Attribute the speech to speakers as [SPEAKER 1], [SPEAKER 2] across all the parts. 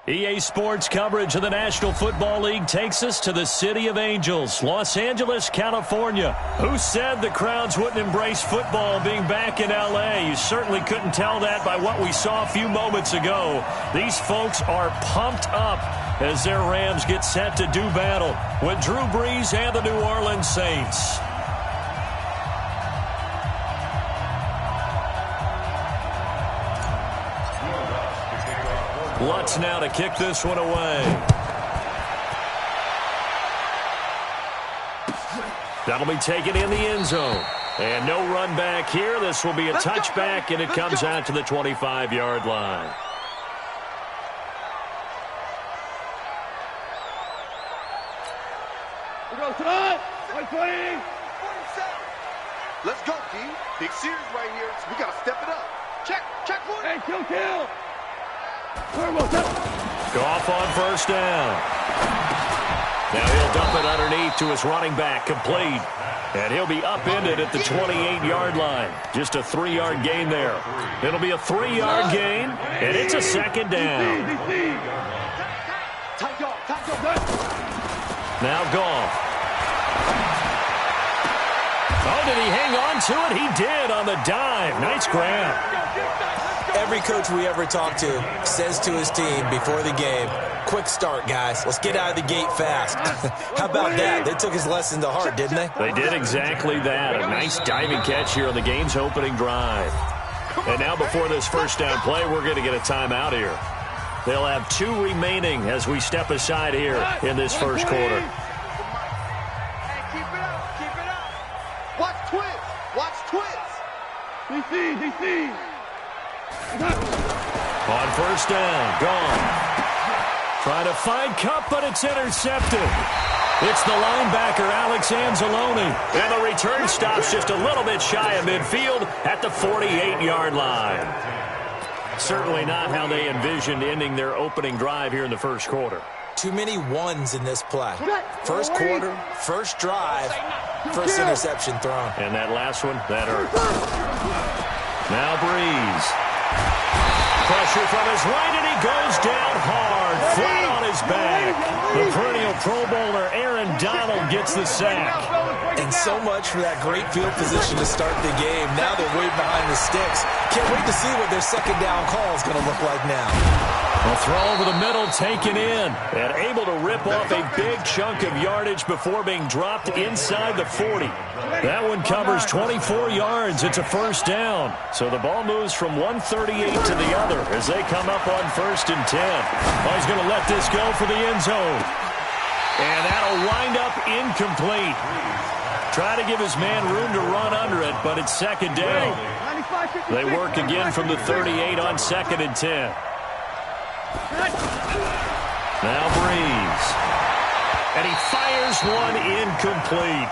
[SPEAKER 1] EA Sports coverage of the National Football League takes us to the City of Angels, Los Angeles, California. Who said the crowds wouldn't embrace football being back in L.A.? You certainly couldn't tell that by what we saw a few moments ago. These folks are pumped up as their Rams get set to do battle with Drew Brees and the New Orleans Saints. Lutz now to kick this one away. That'll be taken in the end zone. And no run back here. This will be a touchback, and it comes out to the 25-yard line.
[SPEAKER 2] Let's go, D. Big series right here. So we got to step it up. Check one.
[SPEAKER 3] Hey, kill.
[SPEAKER 1] Goff on first down. Now he'll dump it underneath to his running back, complete. And he'll be upended at the 28-yard line. Just a 3-yard gain there. It'll be a 3-yard gain, and it's a second down. Now Goff. Oh, did he hang on to it? He did on the dive. Nice grab.
[SPEAKER 4] Every coach we ever talk to says to his team before the game, quick start, guys. Let's get out of the gate fast. How about that? They took his lesson to heart, didn't they?
[SPEAKER 1] They did exactly that. A nice diving catch here on the game's opening drive. And now before this first down play, we're going to get a timeout here. They'll have 2 remaining as we step aside here in this first quarter.
[SPEAKER 2] Keep it up. Watch twins.
[SPEAKER 3] DC.
[SPEAKER 1] On first down, gone. Trying to find Kupp, but it's intercepted. It's the linebacker, Alex Anzalone. And the return stops just a little bit shy of midfield at the 48-yard line. Certainly not how they envisioned ending their opening drive here in the first quarter.
[SPEAKER 4] Too many ones in this play. First quarter, first drive, first interception thrown.
[SPEAKER 1] And that last one, that hurt. Now Brees. Pressure from his right, and he goes down hard, flat on his back. The perennial Pro Bowler Aaron Donald gets the sack.
[SPEAKER 4] And so much for that great field position to start the game. Now they're way behind the sticks. Can't wait to see what their second down call is going to look like now.
[SPEAKER 1] A throw over the middle taken in and able to rip off a big chunk of yardage before being dropped inside the 40. That one covers 24 yards. It's a first down. So the ball moves from 138 to the other as they come up on 1st and 10. Oh, he's going to let this go for the end zone. And that'll wind up incomplete. Try to give his man room to run under it, but it's second down. They work again from the 38 on 2nd and 10. Now Brees. And he fires one incomplete.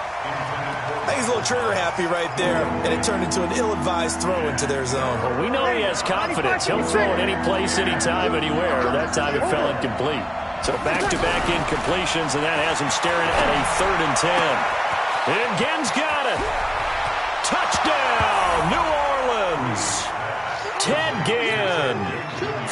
[SPEAKER 4] He's a little trigger happy right there, and it turned into an ill-advised throw into their zone.
[SPEAKER 1] Well, we know he has confidence. He'll throw it any place, anytime, anywhere. That time it fell incomplete. So back-to-back incompletions, and that has him staring at a 3rd and 10. And Ginn's got it. Touchdown, New Orleans. Ted Ginn,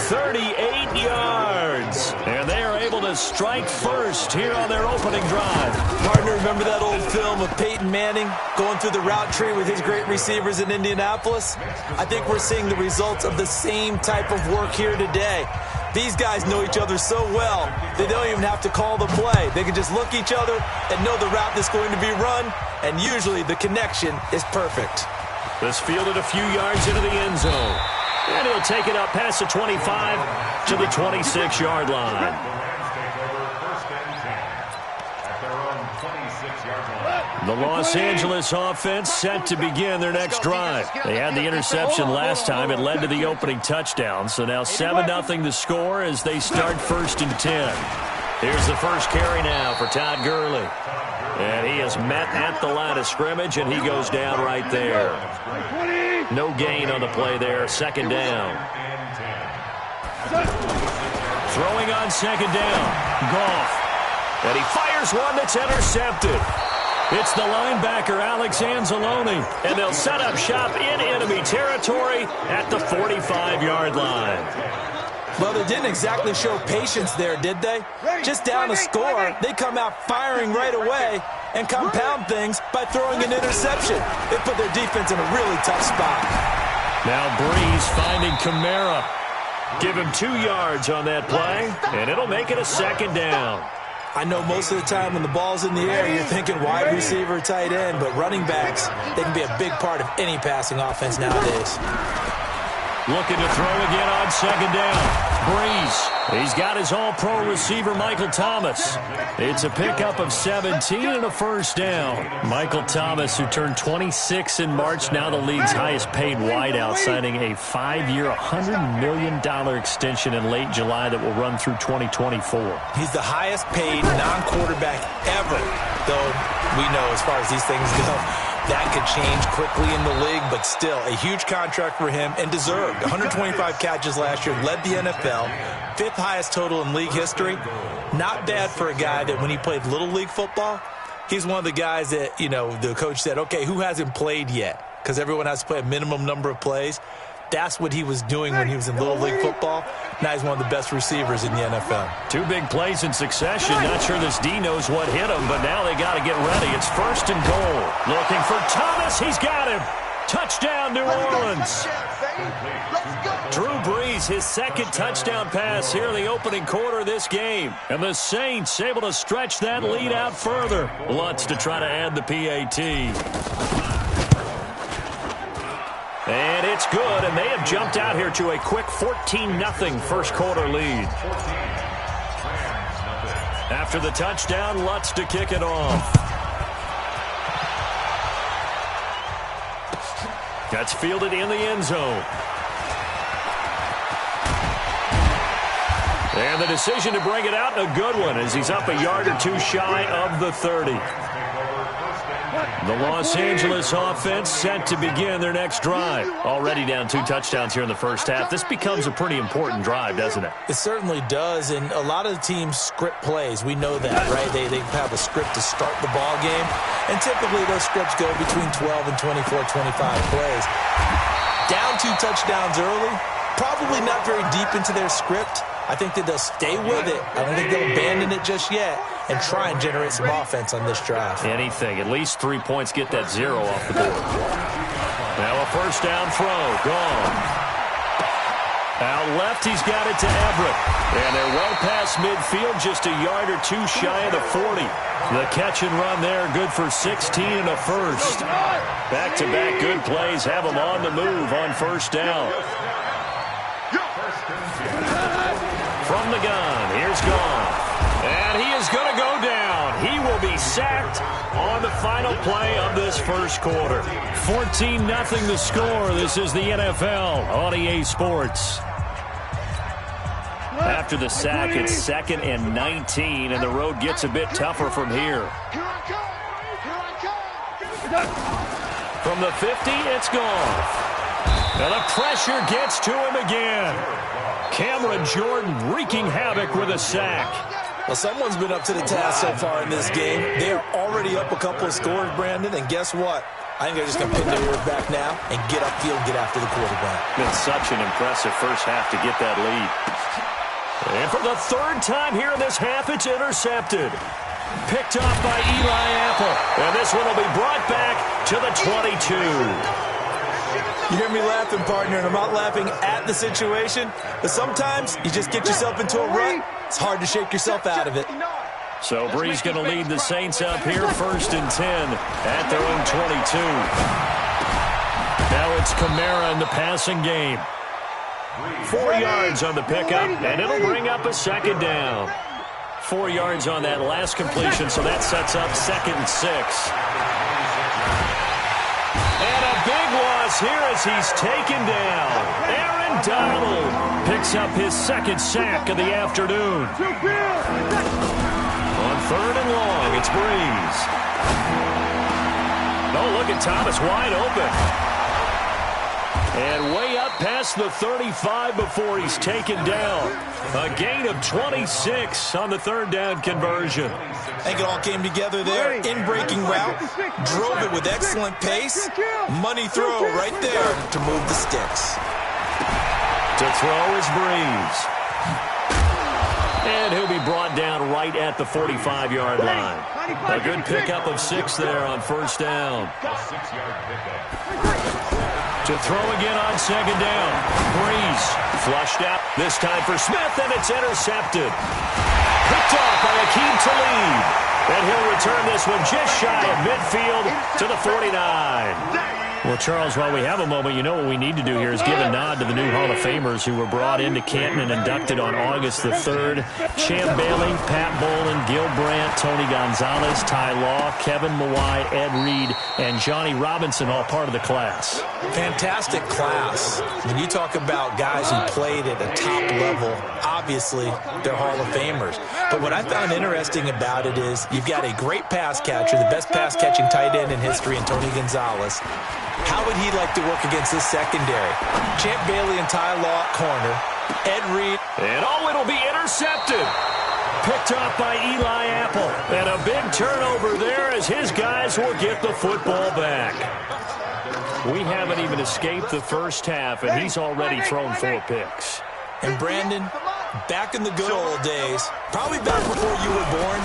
[SPEAKER 1] 38 yards. And they are able to strike first here on their opening drive.
[SPEAKER 4] Partner, remember that old film of Peyton Manning going through the route tree with his great receivers in Indianapolis? I think we're seeing the results of the same type of work here today. These guys know each other so well, they don't even have to call the play. They can just look each other and know the route that's going to be run, and usually the connection is perfect.
[SPEAKER 1] This fielded a few yards into the end zone. And he'll take it up past the 25 to the 26-yard line. The Los Angeles offense set to begin their next drive. They had the interception last time. It led to the opening touchdown. So now 7-0 the score as they start 1st and 10. Here's the first carry now for Todd Gurley. And he is met at the line of scrimmage, and he goes down right there. No gain on the play there. Second down. Throwing on second down. Goff. And he fires one that's intercepted. It's the linebacker, Alex Anzalone. And they'll set up shop in enemy territory at the 45-yard line.
[SPEAKER 4] Well, they didn't exactly show patience there, did they? Just down a score, they come out firing right away and compound things by throwing an interception. It put their defense in a really tough spot.
[SPEAKER 1] Now Breeze finding Kamara. Give him 2 yards on that play, and it'll make it a second down.
[SPEAKER 4] I know most of the time when the ball's in the air, you're thinking wide receiver, tight end, but running backs, they can be a big part of any passing offense nowadays.
[SPEAKER 1] Looking to throw again on second down. Breeze. He's got his all-pro receiver, Michael Thomas. It's a pickup of 17 and a first down. Michael Thomas, who turned 26 in March, now the league's highest-paid wideout, signing a 5-year, $100 million extension in late July that will run through 2024.
[SPEAKER 4] He's the highest-paid non-quarterback ever, though we know as far as these things go, that could change quickly in the league, but still a huge contract for him and deserved. 125 catches last year, led the NFL, 5th highest total in league history. Not bad for a guy that when he played Little League football, he's one of the guys that, you know, the coach said, okay, who hasn't played yet? Because everyone has to play a minimum number of plays. That's what he was doing when he was in Little League football. Now he's one of the best receivers in the NFL. 2
[SPEAKER 1] big plays in succession. Not sure this D knows what hit him, but now they got to get ready. It's 1st and goal. Looking for Thomas. He's got him. Touchdown, New Orleans. Drew Brees, his 2nd touchdown pass here in the opening quarter of this game. And the Saints able to stretch that lead out further. Lutz to try to add the PAT. And it's good, and they have jumped out here to a quick 14-0 first quarter lead. After the touchdown, Lutz to kick it off. That's fielded in the end zone. And the decision to bring it out, a good one, as he's up a yard or 2 shy of the 30. The Los Angeles offense set to begin their next drive. Already down 2 touchdowns here in the first half. This becomes a pretty important drive, doesn't it?
[SPEAKER 4] It certainly does, and a lot of the teams script plays. We know that, right? They have a script to start the ball game, and typically those scripts go between 12 and 24, 25 plays. Down 2 touchdowns early, probably not very deep into their script. I think that they'll stay with it. I don't think they'll abandon it just yet and try and generate some offense on this drive.
[SPEAKER 1] Anything. At least 3 points, get that 0 off the board. Now a first down throw. Gone. Out left, he's got it to Everett. And they're well past midfield, just a yard or 2 shy of the 40. The catch and run there, good for 16 and a first. Back-to-back good plays have him on the move on first down. From the gun, here's Goff. And he is going to go down. He will be sacked on the final play of this first quarter. 14-0 the score. This is the NFL on EA Sports. After the sack, it's 2nd and 19, and the road gets a bit tougher from here. From the 50, it's Goff. And the pressure gets to him again. Cameron Jordan wreaking havoc with a sack.
[SPEAKER 4] Well, someone's been up to the task so far in this game. They are already up a couple of scores, Brandon, and guess what? I think they're just going to pin their ears back now and get upfield, get after the quarterback.
[SPEAKER 1] Been such an impressive first half to get that lead. And for the 3rd time here in this half, it's intercepted. Picked off by Eli Apple. And this one will be brought back to the 22.
[SPEAKER 4] You hear me laughing, partner, and I'm not laughing at the situation, but sometimes you just get yourself into a rut. It's hard to shake yourself out of it.
[SPEAKER 1] So Breeze going to lead the Saints up here, 1st and 10 at their own 22. Now it's Kamara in the passing game. 4 yards on the pickup, and it'll bring up a 2nd down. 4 yards on that last completion, so that sets up 2nd and 6. And a big loss here as he's taken down. Aaron Donald picks up his 2nd sack of the afternoon. On 3rd and long, it's Breeze. Oh, look at Thomas wide open. And way up past the 35 before he's taken down. A gain of 26 on the 3rd down conversion.
[SPEAKER 4] I think it all came together there. In-breaking route. Drove it with excellent pace. Money throw right there to move the sticks.
[SPEAKER 1] To throw is Breeze. And he'll be brought down right at the 45-yard line. A good pickup of 6 there on first down. To throw again on second down. Breeze flushed out. This time for Smith, and it's intercepted. Picked off by Akeem Talib. And he'll return this one just shy of midfield to the 49. Well, Charles, while we have a moment, you know what we need to do here is give a nod to the new Hall of Famers who were brought into Canton and inducted on August the 3rd. Champ Bailey, Pat Bolin, Gil Brandt, Tony Gonzalez, Ty Law, Kevin Mawai, Ed Reed, and Johnny Robinson, all part of the class.
[SPEAKER 4] Fantastic class. When you talk about guys who played at a top level, obviously they're Hall of Famers. But what I found interesting about it is you've got a great pass catcher, the best pass-catching tight end in history, in Tony Gonzalez. How would he like to work against this secondary? Champ Bailey and Ty Law at corner. Ed Reed.
[SPEAKER 1] And it'll be intercepted. Picked off by Eli Apple. And a big turnover there as his guys will get the football back. We haven't even escaped the first half, and he's already thrown 4 picks.
[SPEAKER 4] And Brandon, back in the good old days, probably back before you were born,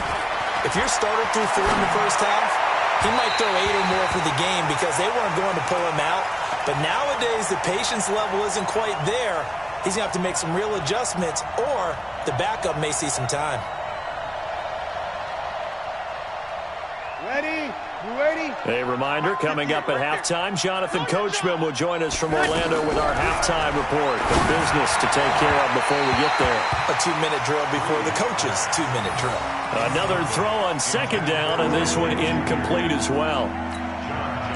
[SPEAKER 4] if your starter threw 4 in the first half, he might throw 8 or more for the game because they weren't going to pull him out. But nowadays, the patience level isn't quite there. He's going to have to make some real adjustments, or the backup may see some time.
[SPEAKER 3] Ready? You ready?
[SPEAKER 1] A reminder, coming up at halftime, Jonathan Coachman will join us from Orlando with our halftime report. The business to take care of before we get there.
[SPEAKER 4] A 2-minute drill before the coach's 2-minute drill.
[SPEAKER 1] Another throw on second down, and this one incomplete as well.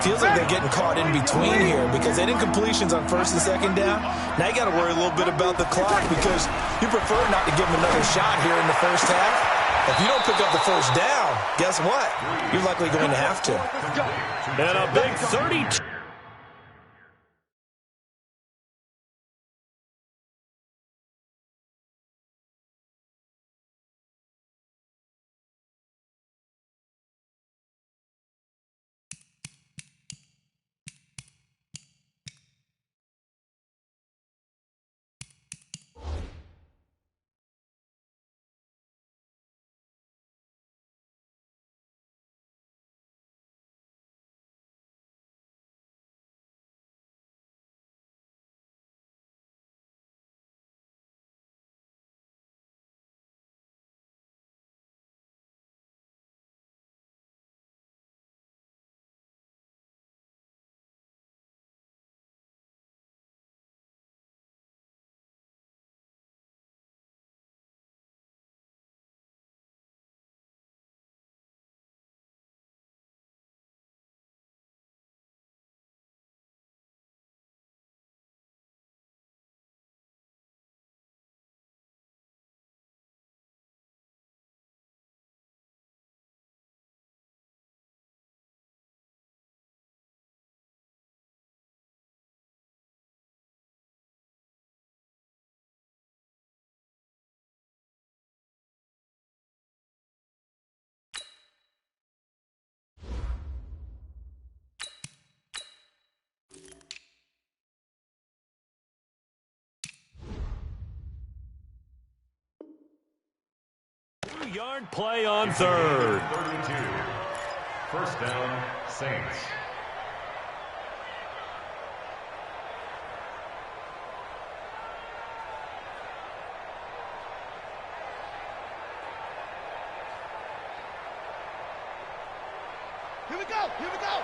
[SPEAKER 4] Feels like they're getting caught in between here because they did completions on first and second down. Now you got to worry a little bit about the clock because you prefer not to give them another shot here in the first half. If you don't pick up the first down, guess what? You're likely going to have to.
[SPEAKER 1] And a big 32. Yard play on third.
[SPEAKER 5] 32. First down, Saints.
[SPEAKER 3] Here we go. Here we go.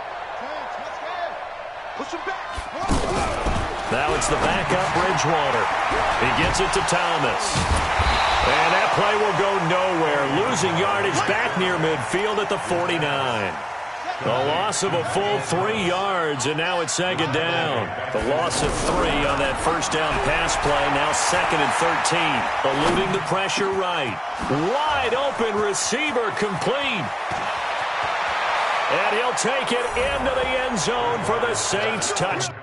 [SPEAKER 3] Let's go.
[SPEAKER 2] Push him back.
[SPEAKER 1] Now it's the backup Bridgewater. He gets it to Thomas. And that play will go nowhere. Losing yardage back near midfield at the 49. A loss of a full 3 yards, and now it's second down. The loss of 3 on that first down pass play, now 2nd and 13. Eluding the pressure right. Wide open receiver complete. And he'll take it into the end zone for the Saints touchdown.